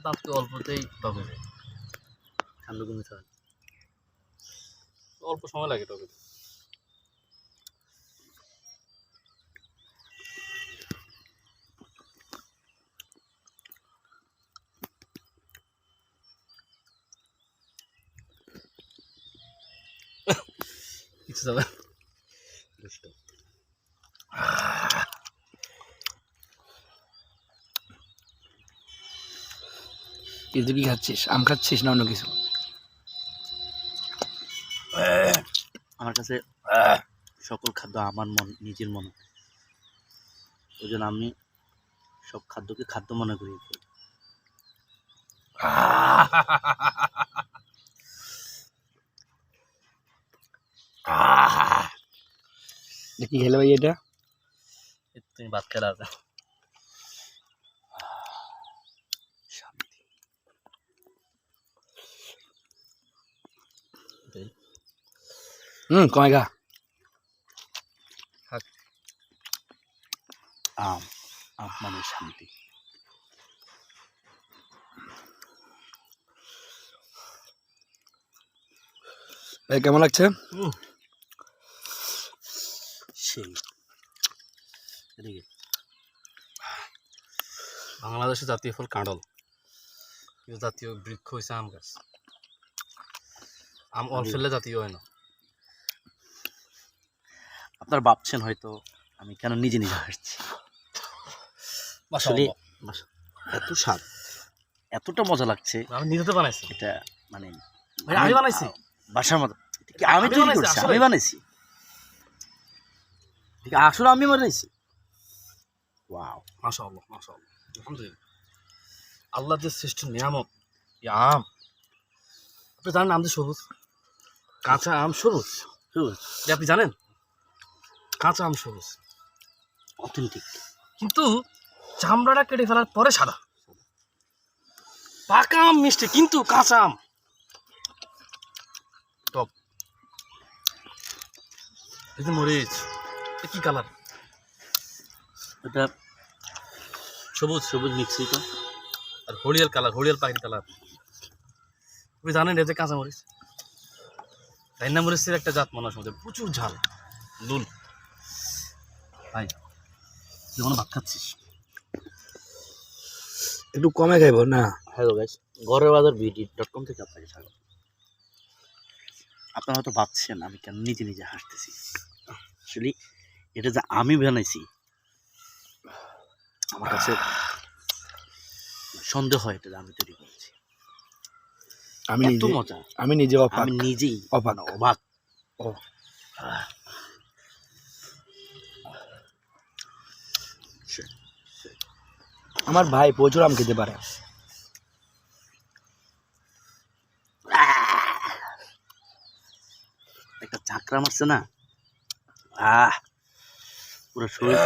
দাঁত তো অল্পতেই টক হয়ে যায়। ঠান্ডা কমে খাওয়া অল্প সময় লাগে টকে। কিছু যাবে দুষ্ট। কিন্তু কি খাচ্ছিস? আম খাচ্ছিস না অন্য কিছু? আমার কাছে সকল খাদ্য আমার নিজের মনে, ওই জন্য আমি সব খাদ্যকে খাদ্য মনে করি। কি খেলে ভাই এটা? তুমি ভাত খেলা আছে। কমে খা। আম আম মানে শান্তি। ভাই কেমন লাগছে? সেই বাংলাদেশের জাতীয় ফল কাঁঠাল, কিন্তু জাতীয় বৃক্ষ হয়েছে আম গাছ। আম অল ফেললে জাতীয় হয় না। আপনারা ভাবছেন হয়তো আমি কেন নিজে নিজে হাসছি। আসলে এত স্বাদ, এতটা মজা লাগছে। আমি নিজে তো বানাইছি এটা, মানে আমি বানাইছি বাসার মতো। আমি তৈরি করছি, আমি বানাইছি। ঠিক আসলে আমি বানাইছি। ওয়াও, মাশাআল্লাহ মাশাআল্লাহ, আলহামদুলিল্লাহ। আল্লাহ যে শ্রেষ্ঠ নিয়ামত এই আম। আপনি জানেন আম যে সবুজ, কাঁচা আম সবুজ। আপনি জানেন কাঁচা আম সবুজ অথেন্টিক, কিন্তু চামড়াটা কেটে ফেলার পরে সাদা। পাকা আম মিষ্টি, কিন্তু কাঁচা আম টক। এই যে মরিচ, এটা কি কালার? এটা সবুজ সবুজ মিক্সিত, আর হরিয়াল কালার, হরিয়াল পাখির কালার। আপনি জানেন এতে কাঁচা মরিচ, রান্না মরিচের একটা জাত মানুষ মধ্যে প্রচুর ঝাল লুল। ভাই যখন ভাত খাচ্ছিস একটু কমে খাইব না? হ্যালো গাইস, ঘরের বাজার বিডি.com থেকে আপনাকে স্বাগত। আপনারা হয়তো ভাবছেন আমি কেন নিজে নিজে হাসতেছি। আসলে এটা যে আমি বানাইছি, আমার কাছে সন্দেহ হয় এটা যে আমি তৈরি করেছি। আমি এত নিজে মজা, আমি নিজে অবাক। আমি নিজেই অবাক। অবাক। ও আমার ভাই প্রচুর আম খেতে পারে। একটা চাকরা মারছে না, পুরো শরীর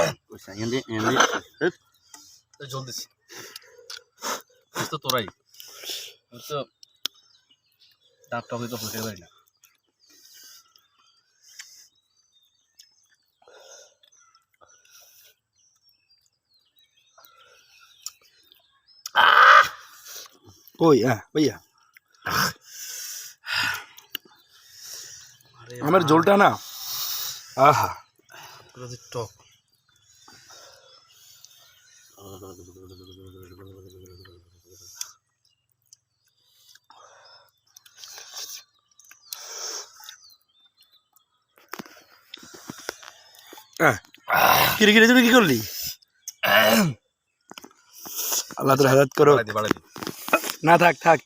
জল দিচ্ছি তো তোরাই তো দাঁত টকে তো ফুটে পারি না। কই ভাইয়া, আমার জলটা না, আহা টক। কিরে কিরে তুমি কি করলি? আল্লাহ তোর হেদায়েত করো। বাড়াই দি। না থাক থাক।